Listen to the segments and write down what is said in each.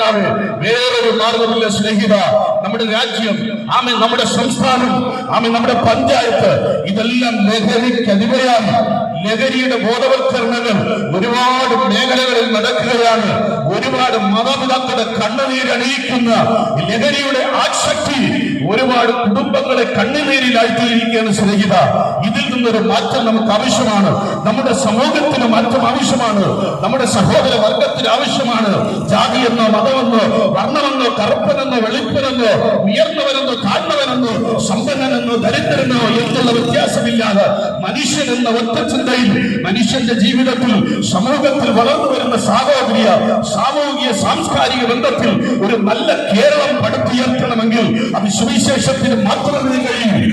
എന്നല്ലാതെ വേറൊരു മാർഗമില്ല സ്നേഹിത. നമ്മുടെ രാജ്യം, നമ്മുടെ സംസ്ഥാനം, നമ്മുടെ പഞ്ചായത്ത്, ഇതെല്ലാം ലഹരിക്കടിമയാണ്. ലഹരിയുടെ ബോധവൽക്കരണങ്ങൾ ഒരുപാട് മേഖലകളിൽ നടക്കുകയാണ്. ഒരുപാട് മാതാപിതാക്കളുടെ കണ്ണുനീരണിയിക്കുന്ന ലഹരിയുടെ ആസക്തി ഒരുപാട് കുടുംബങ്ങളെ കണ്ണുനീരിലായിട്ടിരിക്കുകയാണ് സ്നേഹിത. ഇതിൽ നിന്നൊരു മാറ്റം നമുക്ക് ആവശ്യമാണ്. നമ്മുടെ സമൂഹത്തിന് മാറ്റം ആവശ്യമാണ്. നമ്മുടെ സഹോദര വർഗത്തിന് ആവശ്യമാണ്. ജാതിയെന്നോ മതമെന്നോ വർണ്ണമെന്നോ കറുപ്പനെന്നോ വെളുപ്പനെന്നോ ഉയർന്നവനെന്നോ താഴ്ന്നവനെന്നോ സമ്പന്നനെന്നോ ദരിദ്രനോ എന്നുള്ള വ്യത്യാസമില്ലാതെ മനുഷ്യൻ എന്ന ഒറ്റ ചിന്തയിൽ മനുഷ്യന്റെ ജീവിതത്തിൽ സമൂഹത്തിൽ വളർന്നു വരുന്ന സാഹോദര്യ സാമൂഹിക സാംസ്കാരിക ബന്ധത്തിൽ ഒരു നല്ല കേരളം പടുത്തുയർത്തണമെങ്കിൽ അത് സുവിശേഷത്തിന് മാത്രമേ കഴിയൂ.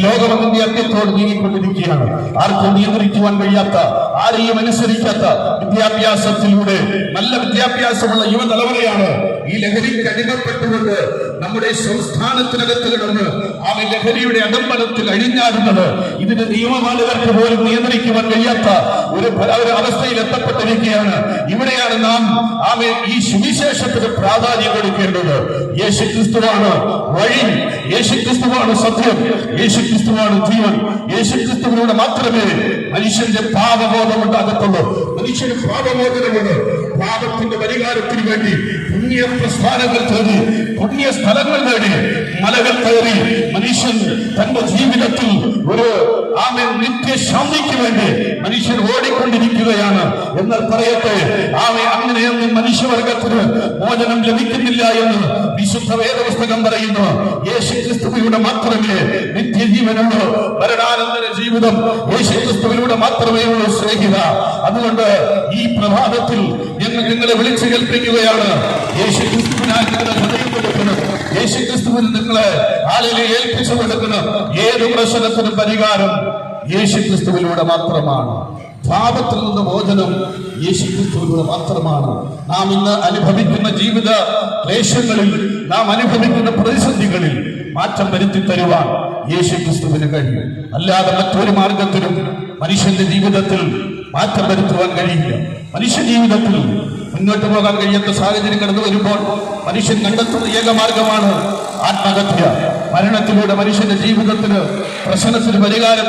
ലോകം അതിന്റെ അന്ത്യത്തോട് നീങ്ങിക്കൊണ്ടിരിക്കുകയാണ്. ആർക്കും നിയന്ത്രിക്കുവാൻ കഴിയാത്ത, ആരെയും അനുസരിക്കാത്ത വിദ്യാഭ്യാസത്തിലൂടെ നല്ല വിദ്യാഭ്യാസമുള്ള യുവതലമുറയാണ് ഈ ലഹരിക്ക് അടിമപ്പെട്ടുകൊണ്ട് നമ്മുടെ സംസ്ഥാനത്തിനകത്ത് കിടന്ന് ആ ലഹരിയുടെ അടമ്പലത്തിൽ അഴിഞ്ഞാടുന്നത്. ഇതിന്റെ നിയമപാലകർക്ക് പോലും നിയന്ത്രിക്കുവാൻ കഴിയാത്ത ഒരു അവസ്ഥയിൽ എത്തപ്പെട്ടിരിക്കുകയാണ്. ഇവിടെയാണ് നാം ഈ സുവിശേഷത്തിന് പ്രാധാന്യം കൊടുക്കേണ്ടത്. യേശുക്രിസ്തുവാണ് വഴി, യേശുക്രിസ്തുവാണ് സത്യം, യേശുക്രിസ്തുവാണ് ജീവൻ. യേശുക്രിസ്തുവിലൂടെ മാത്രമേ മനുഷ്യന്റെ പാപബോധം ഉണ്ടാകത്തുള്ളൂ. മനുഷ്യന് പാപബോധനമുണ്ട്. പാപത്തിന്റെ പരിഹാരത്തിന് വേണ്ടി പുണ്യ പ്രസ്ഥാനങ്ങൾ തേടി, പുണ്യ സ്ഥലങ്ങൾ നേടി, മലകൾ കയറി മനുഷ്യൻ തന്റെ ജീവിതത്തിൽ ഒരു നിത്യശാന്തിക്ക് വേണ്ടി മനുഷ്യൻ ഓടിക്കൊണ്ടിരിക്കുകയാണ്. എന്നാൽ പറയട്ടെ, അങ്ങനെയൊന്നും മനുഷ്യവർഗത്തിന് മോചനം ലഭിക്കുന്നില്ല എന്ന് വിശുദ്ധ വേദപുസ്തകം പറയുന്നു. യേശുക്രിസ്തുവിലൂടെ മാത്രമേ നിത്യജീവനുള്ളൂ. മരണാനന്തര ജീവിതം യേശുക്രിസ്തുവിലൂടെ മാത്രമേ ഉള്ളൂ സ്നേഹിത. അതുകൊണ്ട് ഈ പ്രഭാതത്തിൽ ഞങ്ങൾ നിങ്ങളെ വിളിച്ചു കേൾപ്പിക്കുകയാണ്. യേശുക്രിസ്തുവിനാൽ നിങ്ങളെ ഹൃദയം കൊടുക്കണം. യേശുക്രിസ്തുവിൽ നിങ്ങളെ ആളിനെ ഏൽപ്പിച്ചു കൊടുക്കണം. ഏത് പ്രശ്നത്തിനും പരിഹാരം യേശുക്രിസ്തുവിലൂടെ മാത്രമാണ്. പാപത്തിൽ നിന്ന് മോചനം യേശുക്രിസ്തുവിലൂടെ മാത്രമാണ്. നാം ഇന്ന് അനുഭവിക്കുന്ന ജീവിത ക്ലേശങ്ങളിൽ, നാം അനുഭവിക്കുന്ന പ്രതിസന്ധികളിൽ മാറ്റം വരുത്തി തരുവാൻ യേശുക്രിസ്തുവിന് കഴിയും. അല്ലാതെ മറ്റൊരു മാർഗത്തിലും മനുഷ്യന്റെ ജീവിതത്തിൽ മാറ്റം വരുത്തുവാൻ കഴിയില്ല. മനുഷ്യ ജീവിതത്തിൽ മുന്നോട്ട് പോകാൻ കഴിയാത്ത സാഹചര്യം കടന്നു വരുമ്പോൾ മനുഷ്യൻ കണ്ടെത്തുന്ന ഏകമാർഗമാണ് ആത്മഹത്യ. മരണത്തിലൂടെ മനുഷ്യന്റെ ജീവിതത്തിന് പ്രശ്നത്തിന് പരിഹാരം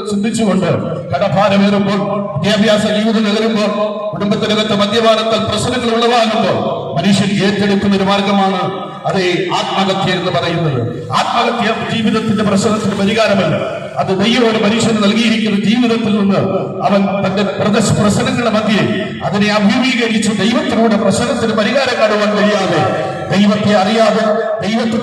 ചിന്തിച്ചുകൊണ്ട് കടഭാരമേറുമ്പോൾ, വിദ്യാഭ്യാസ ജീവിതം എതിരുമ്പോൾ, കുടുംബത്തിനകത്ത് മദ്യപാനത്താൽ പ്രശ്നങ്ങൾ ഉളവാകുമ്പോൾ മനുഷ്യൻ ഏറ്റെടുക്കുന്ന ഒരു മാർഗമാണ് അത് ആത്മഹത്യ എന്ന് പറയുന്നത്. ആത്മഹത്യ ജീവിതത്തിന്റെ പ്രശ്നത്തിന് പരിഹാരമല്ല. അത് ദൈവം ഒരു മനുഷ്യന് നൽകിയിരിക്കുന്ന ജീവിതത്തിൽ നിന്ന് അവൻ തന്റെ പ്രശ്നങ്ങളുടെ മധ്യേ അതിനെ അഭിമുഖീകരിച്ച് ദൈവത്തിലൂടെ പ്രശ്നത്തിന് പരിഹാരം കാണുവാൻ കഴിയാതെ, ദൈവത്തെ അറിയാതെ, ദൈവത്തിന്റെ